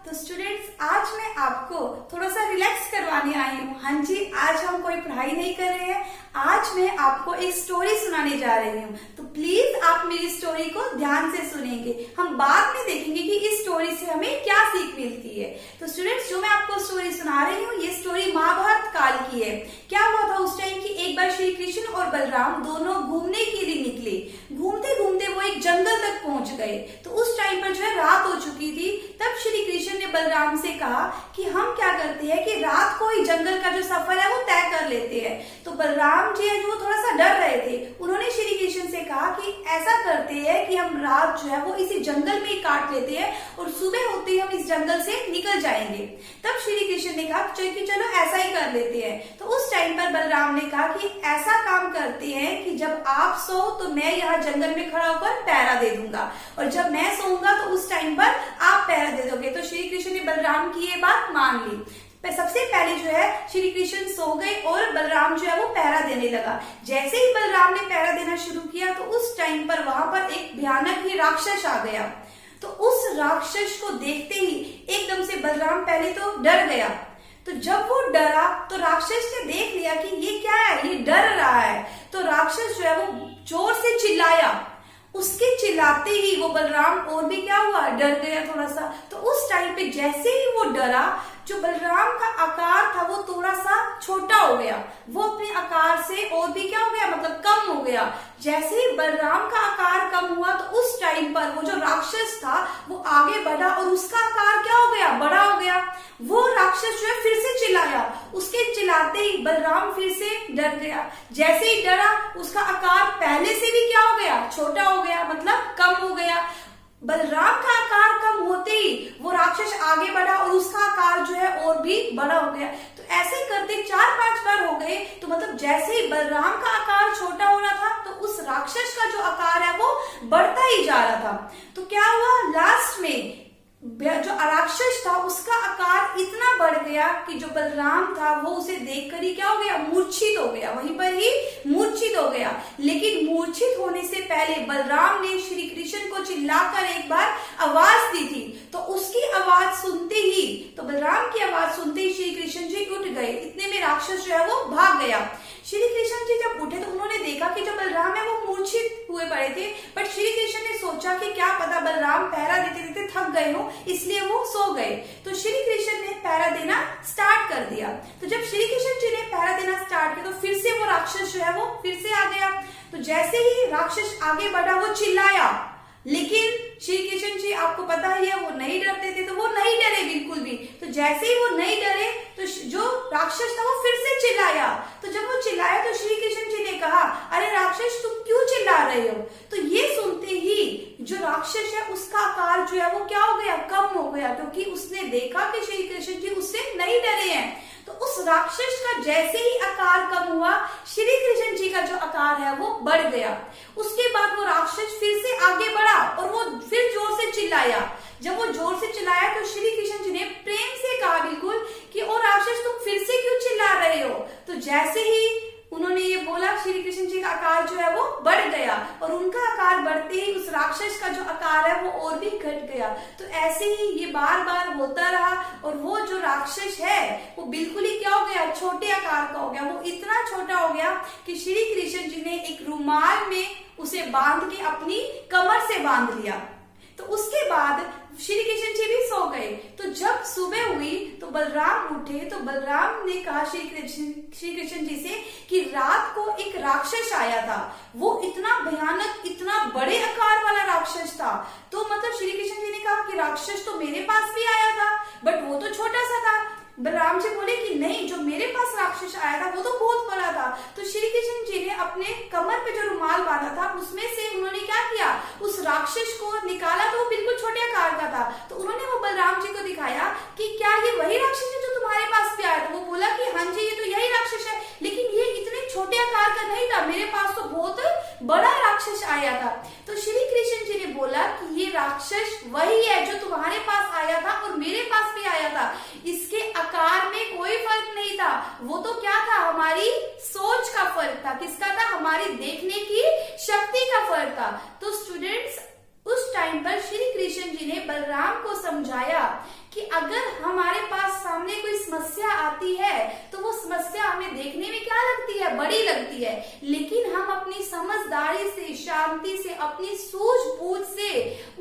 तो स्टूडेंट्स, आज मैं आपको थोड़ा सा रिलैक्स करवाने आई हूँ। हाँ जी, आज हम कोई पढ़ाई नहीं कर रहे हैं। आज मैं आपको एक स्टोरी सुनाने जा रही हूँ, तो प्लीज आप मेरी स्टोरी को ध्यान से सुनेंगे। हम बाद में देखेंगे कि इस स्टोरी से हमें क्या सीख मिलती है। तो स्टूडेंट्स, जो मैं आपको स्टोरी सुना रही हूँ, ये स्टोरी महाभारत काल की है। क्या हुआ था उस टाइम की एक बार श्री कृष्ण और बलराम दोनों घूमने के लिए निकले। घूमते घूमते वो एक जंगल तक पहुंच गए। तो उस टाइम पर जो है रात हो चुकी थी। तब श्री कृष्ण ने बलराम से कहा कि हम क्या करते हैं कि रात को ही जंगल का जो सफर है वो तय कर लेते हैं। तो बलराम जी है जो थोड़ा सा डर रहे थे। उन्होंने श्री कृष्ण से कहा कि ऐसा करते हैं कि हम रात जो है वो इसी जंगल में ही काट लेते हैं और सुबह होते ही हम इस जंगल से निकल जाएंगे। तब श्री कृष्ण ने कहा कि चलो ऐसा ही कर लेते हैं। तो उस टाइम पर बलराम ने कहा कि ऐसा काम करते हैं कि जब आप सो तो मैं यहाँ जंगल में खड़ा होकर पहरा दे दूंगा, और जब मैं सोऊंगा तो उस टाइम पर आप पहरा दे दोगे। तो श्री कृष्ण ने बलराम की ये बात मान ली। सबसे पहले जो है श्री कृष्ण सो गए और बलराम जो है वो पहरा देने लगा। जैसे ही बलराम ने पहरा देना शुरू किया तो उस टाइम पर वहां पर एक भयानक ही राक्षस आ गया। तो उस राक्षस को देखते ही एकदम से बलराम पहले तो डर गया। तो जब वो डरा तो राक्षस ने देख लिया कि ये क्या है, ये डर रहा है। तो राक्षस जो है वो जोर से चिल्लाया। उसके चिल्लाते ही वो बलराम और भी क्या हुआ, डर गया थोड़ा सा। तो उस टाइम पे जैसे ही वो डरा, जो बलराम का आकार था वो थोड़ा सा छोटा हो गया। वो अपने आकार से और भी क्या हो गया, मतलब कम हो गया। जैसे ही बलराम का आकार कम हुआ तो उस टाइम पर वो जो राक्षस था वो आगे बढ़ा और उसका आकार क्या हो गया, बड़ा हो गया। वो राक्षस जो है फिर से चिल्लाया। उसके चिल्लाते ही बलराम फिर से डर गया। जैसे ही डरा उसका आकार पहले से भी क्या हो गया, छोटा हो गया, मतलब कम हो गया। बलराम का आकार कम होते ही वो राक्षस आगे बढ़ा और उसका आकार जो है और भी बड़ा हो गया। तो ऐसे करते 4-5 बार हो गए। तो मतलब जैसे ही बलराम का आकार छोटा हो रहा था तो उस राक्षस का जो आकार है वो बढ़ता ही जा रहा था। तो क्या हुआ, लास्ट में जो राक्षस था उसका आकार इतना बढ़ गया कि जो बलराम था वो उसे देखकर ही क्या हो गया, मूर्छित हो गया। वहीं पर ही मूर्छित हो गया। लेकिन मूर्छित होने से पहले बलराम ने श्री कृष्ण को चिल्लाकर एक बार आवाज दी थी। तो उसकी आवाज सुनते ही, तो बलराम की आवाज सुनते ही श्री कृष्ण जी उठ गए। इतने में राक्षस जो है वो भाग गया। श्री कृष्ण जी जब उठे तो उन्होंने देखा कि जो बलराम है वो मूर्छित हुए पड़े थे। बट श्री कृष्ण ने सोचा कि क्या पता बलराम पहरा देते देते थक गए हो, इसलिए वो सो गए। तो श्री कृष्ण ने पहरा देना स्टार्ट कर दिया। तो जब श्री कृष्ण जी ने पहरा देना स्टार्ट किया तो फिर से वो राक्षस जो है वो फिर से आ गया। तो जैसे ही राक्षस आगे बढ़ा वो चिल्लाया, लेकिन श्री कृष्ण जी आपको पता ही है वो नहीं डरते थे। तो वो नहीं डरे बिल्कुल भी। तो जैसे ही वो नहीं डरे तो जो राक्षस था वो फिर से चिल्लाया। तो जब वो चिल्लाया तो श्री कृष्ण जी ने कहा, अरे राक्षस तुम क्यों चिल्ला रहे हो। तो ये सुनते ही जो राक्षस है उसका आकार जो है वो क्या हो गया, कम हो गया, क्योंकि उसने देखा कि श्री कृष्ण जी उससे नहीं डरे हैं। तो उस राक्षस का जैसे ही आकार कम हुआ, श्री कृष्ण जी का जो आकार है वो बढ़ गया। उसके बाद वो राक्षस फिर से आगे बढ़ा और वो फिर जोर से चिल्लाया। जब वो जोर से चिल्लाया तो श्री कृष्ण जी ने प्रेम से कहा बिल्कुल कि ओ राक्षस तुम फिर से क्यों चिल्ला रहे हो। तो जैसे ही उन्होंने ये बोला, श्री कृष्ण जी का आकार जो है वो बढ़ गया और उनका आकार बढ़ते ही उस राक्षस का जो आकार है वो और भी घट गया। तो ऐसे ही ये बार बार होता रहा और वो जो राक्षस है वो बिल्कुल ही क्या हो गया, छोटे आकार का हो गया। वो इतना छोटा हो गया कि श्री कृष्ण जी ने एक रुमाल में उसे बांध के अपनी कमर से बांध लिया। तो उसके बाद श्री कृष्ण जी भी सो गए। तो जब सुबह हुई तो बलराम उठे। तो बलराम ने कहा श्री कृष्ण जी से कि रात को एक राक्षस आया था। वो इतना भयानक, इतना बड़े आकार वाला राक्षस था। तो मतलब श्री कृष्ण जी ने कहा कि राक्षस तो मेरे पास भी आया था, बट वो तो छोटा सा था। बलराम जी बोले कि नहीं, जो मेरे पास राक्षस आया था वो तो बहुत बड़ा था। तो श्री कृष्ण जी ने अपने कमर पे जो रुमाल बांधा था उसमें से उन्होंने क्या किया, उस राक्षस को निकाला। तो वो बिल्कुल छोटे आकार का था। तो उन्होंने वो बलराम जी को दिखाया कि क्या ये वही राक्षस है जो तुम्हारे पास भी आया था। वो बोला कि हाँ जी, ये तो यही राक्षस है, लेकिन ये इतने छोटे आकार का नहीं था, मेरे पास तो बहुत बड़ा राक्षस आया था। तो श्री कृष्ण जी ने बोला कि ये राक्षस वही है जो तुम्हारे पास आया था और मेरे पास भी आया था। इसके आकार में कोई फर्क नहीं था, वो तो क्या था, हमारी सोच का फर्क था। किसका था, हमारी देखने की शक्ति का फर्क था। तो स्टूडेंट्स, उस टाइम पर श्री कृष्ण जी ने बलराम को समझाया कि अगर हमारे पास सामने कोई समस्या आती है तो वो समस्या हमें देखने में क्या लगती है, बड़ी लगती है, लेकिन हम अपनी समझदारी से, शांति से, अपनी सूझबूझ से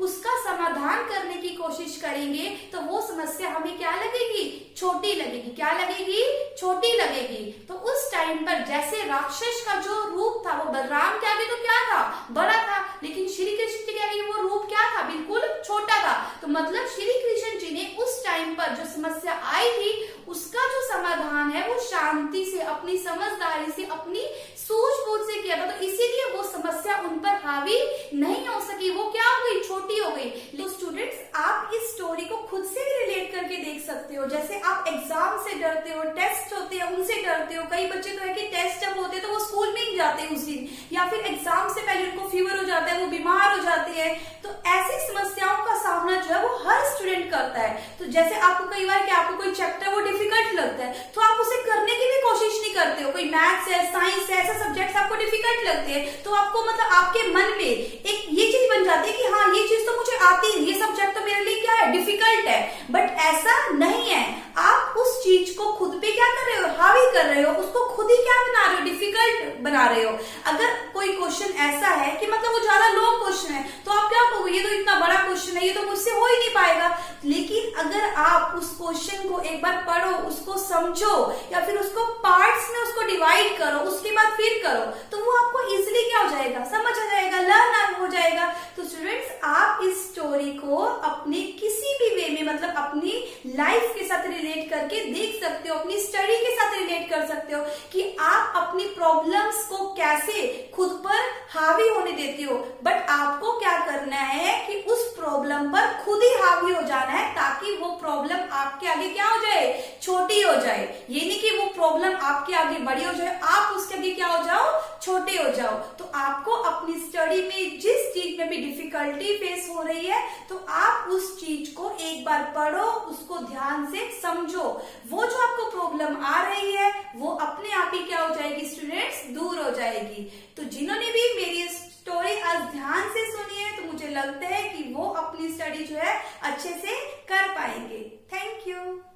उसका समाधान करने की कोशिश करेंगे तो वो समस्या हमें क्या लगेगी, छोटी लगेगी। क्या लगेगी, छोटी लगेगी। तो उस टाइम पर जैसे राक्षस का जो रूप था वो बलराम के आगे तो क्या था, बड़ा था, लेकिन श्री कृष्ण जी के आगे वो रूप क्या था, बिल्कुल छोटा था। तो मतलब श्री कृष्ण जी ने उस टाइम पर जो समस्या आई थी उसका जो समाधान है वो शांति से, अपनी समझदारी से, अपनी सूझबूझ से किया था। तो इसीलिए वो समस्या उन पर हावी नहीं हो सकी, वो क्या हो गई, छोटी हो गई। तो स्टूडेंट्स, आप इस स्टोरी को खुद से भी रिलेट करके देख सकते हो। जैसे आप एग्जाम से डरते हो, टेस्ट होते हैं उनसे डरते हो। कई बच्चे तो है कि टेस्ट जब होते हैं तो वो स्कूल में ही जाते हैं उस दिन, या फिर एग्जाम से पहले उनको फीवर हो जाता है, वो बीमार हो जाते हैं। तो ऐसी समस्याओं का सामना जो है वो हर स्टूडेंट करता है। तो जैसे आपको कई बार कि आपको कोई चैप्टर वो डिफिकल्ट लगता है तो आप उसे करने की भी कोशिश नहीं करते हो। कोई मैथ्स है, साइंस है, ऐसे सब्जेक्ट्स आपको डिफिकल्ट लगते हैं तो आपको मतलब आपके मन में एक ये चीज बन जाती है कि हाँ ये चीज तो मुझे आती है, ये सब्जेक्ट तो मेरे लिए क्या है, डिफिकल्ट है। बट ऐसा नहीं है, आप उस चीज को खुद पे क्या कर रहे हो, हावी कर रहे हो, उसको खुद ही क्या बना रहे हो, डिफिकल्ट बना रहे हो। अगर कोई क्वेश्चन ऐसा है कि मतलब वो ज्यादा लॉन्ग क्वेश्चन है तो आप क्या कहोगे, ये तो इतना बड़ा क्वेश्चन है, ये तो मुझसे हो ही नहीं पाएगा। लेकिन अगर आप उस क्वेश्चन को एक बार पढ़ो, उसको समझो, या फिर उसको पार्ट्स में उसको डिवाइड करो, उसके बाद फिर करो, तो वो आपको इजिली क्या हो जाएगा, समझ आ जाएगा, लर्न हो जाएगा। तो स्टूडेंट्स, आप इस स्टोरी को अपने किसी भी वे में, मतलब अपनी लाइफ के साथ रिलेट करके देख सकते हो, अपनी स्टडी के साथ रिलेट कर सकते हो कि आप अपनी प्रॉब्लम्स को कैसे खुद पर हावी होने देते हो। बट आपको क्या करना है कि उस प्रॉब्लम पर खुद ही हावी हो जाना है ताकि वो प्रॉब्लम आपके आगे क्या हो जाए, छोटी हो जाए। ये नहीं कि वो प्रॉब्लम आपके आगे बड़ी हो जाए, आप उसके आगे क्या हो जाओ, छोटे हो जाओ। तो आपको अपनी स्टडी में जिस चीज में भी डिफिकल्टी फेस हो रही है तो आप उस चीज को एक बार पढ़ो, उसको ध्यान से समझो। वो जो आपको प्रॉब्लम आ रही है वो अपने आप ही क्या हो जाएगी स्टूडेंट्स, दूर हो जाएगी। तो जिन्होंने भी मेरी स्टोरी आज ध्यान से सुनी है तो मुझे लगता है कि वो अपनी स्टडी जो है अच्छे से कर पाएंगे। Thank you.